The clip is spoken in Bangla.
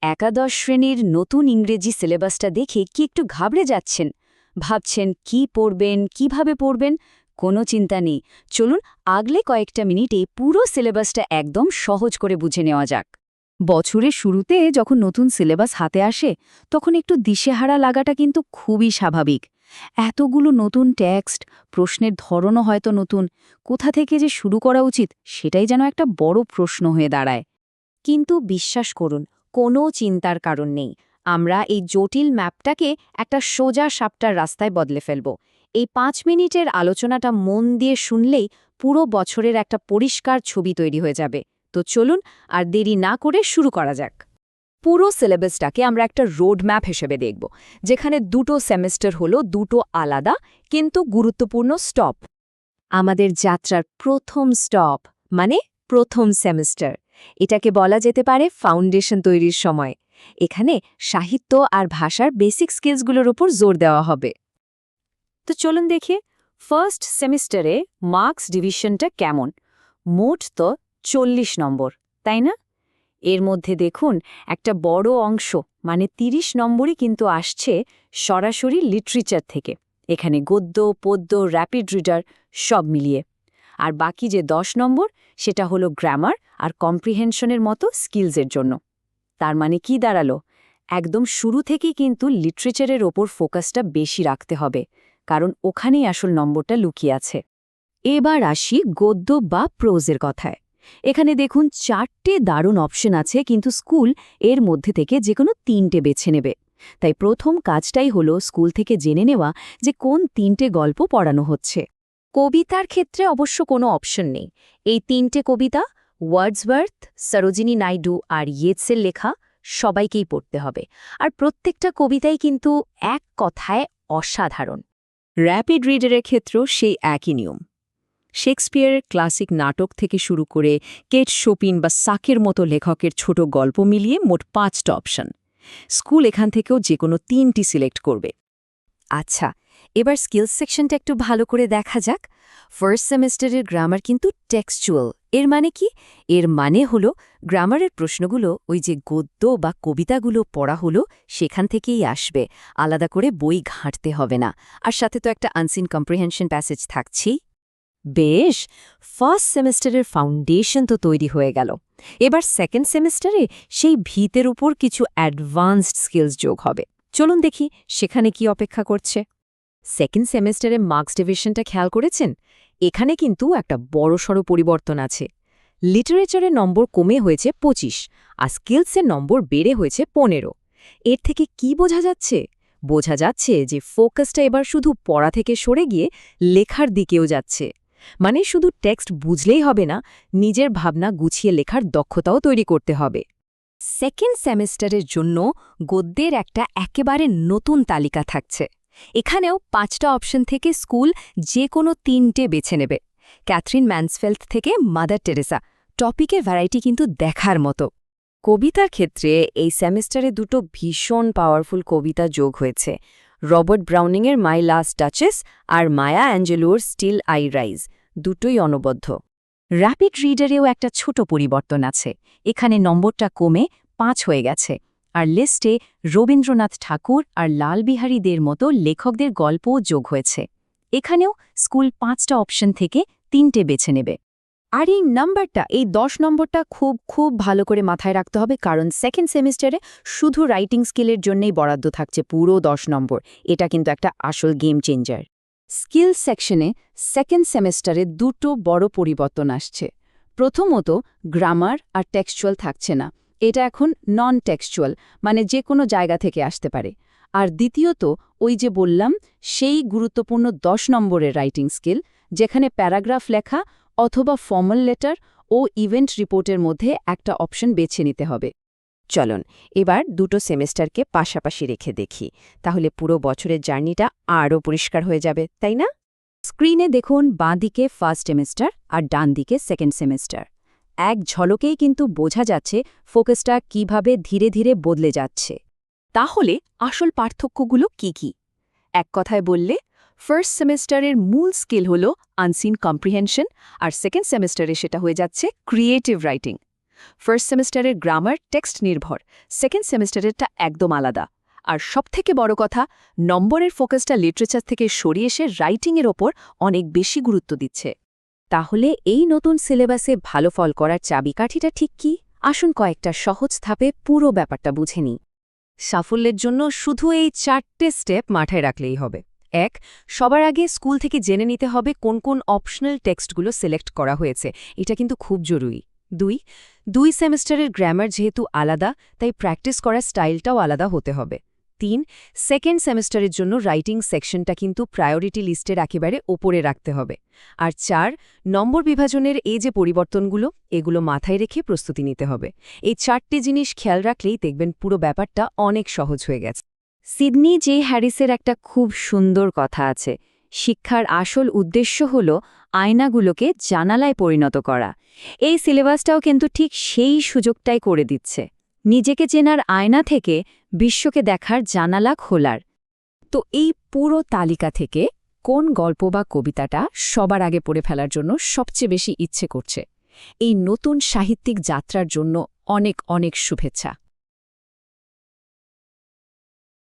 একাদশ শ্রেণীর নতুন ইংরেজি সিলেবাসটা দেখে কি একটু ঘাবড়ে যাচ্ছেন? ভাবছেন কি পড়বেন, কিভাবে পড়বেন? কোনো চিন্তা নেই, চলুন আগলে কয়েকটা মিনিটে পুরো সিলেবাসটা একদম সহজ করে বুঝে নেওয়া যাক। বছরের শুরুতে যখন নতুন সিলেবাস হাতে আসে তখন একটু দিশেহারা লাগাটা কিন্তু খুবই স্বাভাবিক। এতগুলো নতুন টেক্সট, প্রশ্নের ধরনও হয়তো নতুন, কোথা থেকে যে শুরু করা উচিত সেটাই যেন একটা বড় প্রশ্ন হয়ে দাঁড়ায়। কিন্তু বিশ্বাস করুন, কোনো চিন্তার কারণ নেই। আমরা এই জটিল ম্যাপটাকে একটা সোজা সাপটার রাস্তায় বদলে ফেলব। এই 5 মিনিটের আলোচনাটা মন দিয়ে শুনলেই পুরো বছরের একটা পরিষ্কার ছবি তৈরি হয়ে যাবে। তো চলুন আর দেরি না করে শুরু করা যাক। পুরো সিলেবাসটাকে আমরা একটা রোড ম্যাপ হিসেবে দেখব, যেখানে দুটো সেমেস্টার হলো দুটো আলাদা কিন্তু গুরুত্বপূর্ণ স্টপ। আমাদের যাত্রার প্রথম স্টপ মানে প্রথম সেমেস্টার। এটাকে বলা যেতে পারে ফাউন্ডেশন তৈরির সময়। এখানে সাহিত্য আর ভাষার বেসিক স্কিলসগুলোর উপর জোর দেওয়া হবে। তো চলুন দেখি ফার্স্ট সেমিস্টারে মার্কস ডিভিশনটা কেমন। মোট তো 40 নম্বর, তাই না? এর মধ্যে দেখুন একটা বড় অংশ মানে 30 নম্বরই কিন্তু আসছে সরাসরি লিটারেচার থেকে। এখানে গদ্য, পদ্য, র্যাপিড রিডার সব মিলিয়ে। আর বাকি যে 10 নম্বর সেটা হলো গ্রামার আর কম্প্রিহেনশনের মতো স্কিলসের জন্য। তার মানে কি দাঁড়ালো? একদম শুরু থেকেই কিন্তু লিটারেচারের ওপর ফোকাসটা বেশি রাখতে হবে, কারণ ওখানেই আসল নম্বরটা লুকিয়ে আছে। এবার আসি গদ্য বা প্রোজের কথায়। এখানে দেখুন 4টে দারুণ অপশন আছে, কিন্তু স্কুল এর মধ্যে থেকে যে কোনো 3টে বেছে নেবে। তাই প্রথম কাজটাই হলো স্কুল থেকে জেনে নেওয়া যে কোন 3টে গল্প পড়ানো হচ্ছে। কবিতার ক্ষেত্রে অবশ্য কোনো অপশন নেই। এই 3টে কবিতা ওয়ার্ডসওয়ার্থ, সরোজিনী নাইডু আর ইয়েটসের লেখা, সবাইকেই পড়তে হবে। আর প্রত্যেকটা কবিতাই কিন্তু এক কথায় অসাধারণ। র্যাপিড রিডারের ক্ষেত্রেও সেই একই নিয়ম। শেক্সপিয়ারের ক্লাসিক নাটক থেকে শুরু করে কেট শোপিন বা সাকের মতো লেখকের ছোট গল্প মিলিয়ে মোট 5টা অপশন। স্কুল এখান থেকেও যে কোনো 3টি সিলেক্ট করবে। আচ্ছা, এবার স্কিলস সেকশনটা একটু ভালো করে দেখা যাক। ফার্স্ট সেমেস্টারের গ্রামার কিন্তু টেক্সচুয়াল। এর মানে কি? এর মানে হলো গ্রামারের প্রশ্নগুলো ওই যে গদ্য বা কবিতাগুলো পড়া হলো সেখান থেকেই আসবে, আলাদা করে বই ঘাঁটতে হবে না। আর সাথে তো একটা আনসিন কম্প্রিহেনশন প্যাসেজ থাকছেই। বেশ, ফার্স্ট সেমেস্টারের ফাউন্ডেশন তো তৈরি হয়ে গেল। এবার সেকেন্ড সেমেস্টারে সেই ভিতের উপর কিছু অ্যাডভান্সড স্কিলস যোগ হবে। চলুন দেখি সেখানে কি অপেক্ষা করছে। সেকেন্ড সেমেস্টারে মার্কস ডিভিশনটা খেয়াল করেছেন? এখানে কিন্তু একটা বড়সড় পরিবর্তন আছে। লিটারেচারের নম্বর কমে হয়েছে 25, আর স্কিলসের নম্বর বেড়ে হয়েছে 15। এর থেকে কি বোঝা যাচ্ছে? বোঝা যাচ্ছে যে ফোকাসটা এবার শুধু পড়া থেকে সরে গিয়ে লেখার দিকেও যাচ্ছে। মানে শুধু টেক্সট বুঝলেই হবে না, নিজের ভাবনা গুছিয়ে লেখার দক্ষতাও তৈরি করতে হবে। সেকেন্ড সেমেস্টারের জন্য গদ্যের একটা একেবারে নতুন তালিকা থাকছে। এখানেও 5টা অপশন থেকে স্কুল যে কোনো 3টে বেছে নেবে। ক্যাথরিন ম্যানসফেল্ড থেকে মাদার টেরেসা, টপিকে ভ্যারাইটি কিন্তু দেখার মতো। কবিতার ক্ষেত্রে এই সেমেস্টারে দুটো ভীষণ পাওয়ারফুল কবিতা যোগ হয়েছে, রবার্ট ব্রাউনিংয়ের মাই লাস্ট ডাচেস আর মায়া অ্যাঞ্জেলোর স্টিল আই রাইজ, দুটোই অনবদ্য। র্যাপিড রিডারেও একটা ছোট পরিবর্তন আছে। এখানে নম্বরটা কমে 5 হয়ে গেছে, আর লিস্টে রবীন্দ্রনাথ ঠাকুর আর লালবিহারী দের মতো লেখকদের গল্পও যোগ হয়েছে। এখানেও স্কুল 5টা অপশন থেকে 3টে বেছে নেবে। আর এই নাম্বারটা, এই 10 নম্বরটা খুব খুব ভালো করে মাথায় রাখতে হবে, কারণ সেকেন্ড সেমিস্টারে শুধু রাইটিং স্কিলের জন্যই বরাদ্দ থাকছে পুরো 10 নম্বর। এটা কিন্তু একটা আসল গেম চেঞ্জার। স্কিল সেকশনে সেকেন্ড সেমেস্টারে দুটো বড় পরিবর্তন আসছে। প্রথমত, গ্রামার আর টেক্সচুয়াল থাকছে না, এটা এখন নন টেক্সচুয়াল, মানে যে কোনো জায়গা থেকে আসতে পারে। আর দ্বিতীয়ত, ওই যে বললাম, সেই গুরুত্বপূর্ণ 10 নম্বরের রাইটিং স্কিল, যেখানে প্যারাগ্রাফ লেখা অথবা ফর্মাল লেটার ও ইভেন্ট রিপোর্টের মধ্যে একটা অপশন বেছে নিতে হবে। চলুন এবার দুটো সেমেস্টারকে পাশাপাশি রেখে দেখি, তাহলে পুরো বছরের জার্নিটা আরও পরিষ্কার হয়ে যাবে, তাই না? স্ক্রিনে দেখুন বাঁ দিকে ফার্স্ট সেমেস্টার আর ডান দিকে সেকেন্ড সেমেস্টার। এক ঝলকেই কিন্তু বোঝা যাচ্ছে ফোকাসটা কিভাবে ধীরে ধীরে বদলে যাচ্ছে। তাহলে আসল পার্থক্যগুলো কি কি? এক কথায় বললে, ফার্স্ট সেমেস্টারের মূল স্কিল হল আনসিন কম্প্রিহেনশন, আর সেকেন্ড সেমেস্টারে সেটা হয়ে যাচ্ছে ক্রিয়েটিভ রাইটিং। ফার্স্ট সেমিস্টারের গ্রামার টেক্সট নির্ভর, সেকেন্ড সেমিস্টারেরটা একদম আলাদা। আর সবথেকে বড় কথা, নম্বরের ফোকাসটা লিটারেচার থেকে সরিয়ে এসে রাইটিংয়ের ওপর অনেক বেশি গুরুত্ব দিচ্ছে। তাহলে এই নতুন সিলেবাসে ভালো ফল করার চাবিকাঠিটা ঠিক কি? আসুন কয়েকটা সহজ ধাপে পুরো ব্যাপারটা বুঝে নিই। সাফল্যের জন্য শুধু এই 4টে স্টেপ মাথায় রাখলেই হবে। 1. সবার আগে স্কুল থেকে জেনে নিতে হবে কোন কোন অপশনাল টেক্সটগুলো সিলেক্ট করা হয়েছে, এটা কিন্তু খুব জরুরি। 2. সেমিস্টারের গ্রামার যেহেতু আলাদা, তাই প্র্যাকটিস করার স্টাইলটাও আলাদা হতে হবে। 3. সেকেন্ড সেমিস্টারের জন্য রাইটিং সেকশনটা কিন্তু প্রায়োরিটি লিস্টের একেবারে ওপরে রাখতে হবে। আর 4. নম্বর বিভাজনের এই যে পরিবর্তনগুলো, এগুলো মাথায় রেখে প্রস্তুতি নিতে হবে। এই 4টে জিনিস খেয়াল রাখলেই দেখবেন পুরো ব্যাপারটা অনেক সহজ হয়ে গেছে। সিডনি জে হ্যারিসের একটা খুব সুন্দর কথা আছে, শিক্ষার আসল উদ্দেশ্য হল আয়নাগুলোকে জানালায় পরিণত করা। এই সিলেবাসটাও কিন্তু ঠিক সেই সুযোগটাই করে দিচ্ছে, নিজেকে চেনার আয়না থেকে বিশ্বকে দেখার জানালা খোলার। তো এই পুরো তালিকা থেকে কোন গল্প বা কবিতাটা সবার আগে পড়ে ফেলার জন্য সবচেয়ে বেশি ইচ্ছে করছে? এই নতুন সাহিত্যিক যাত্রার জন্য অনেক অনেক শুভেচ্ছা।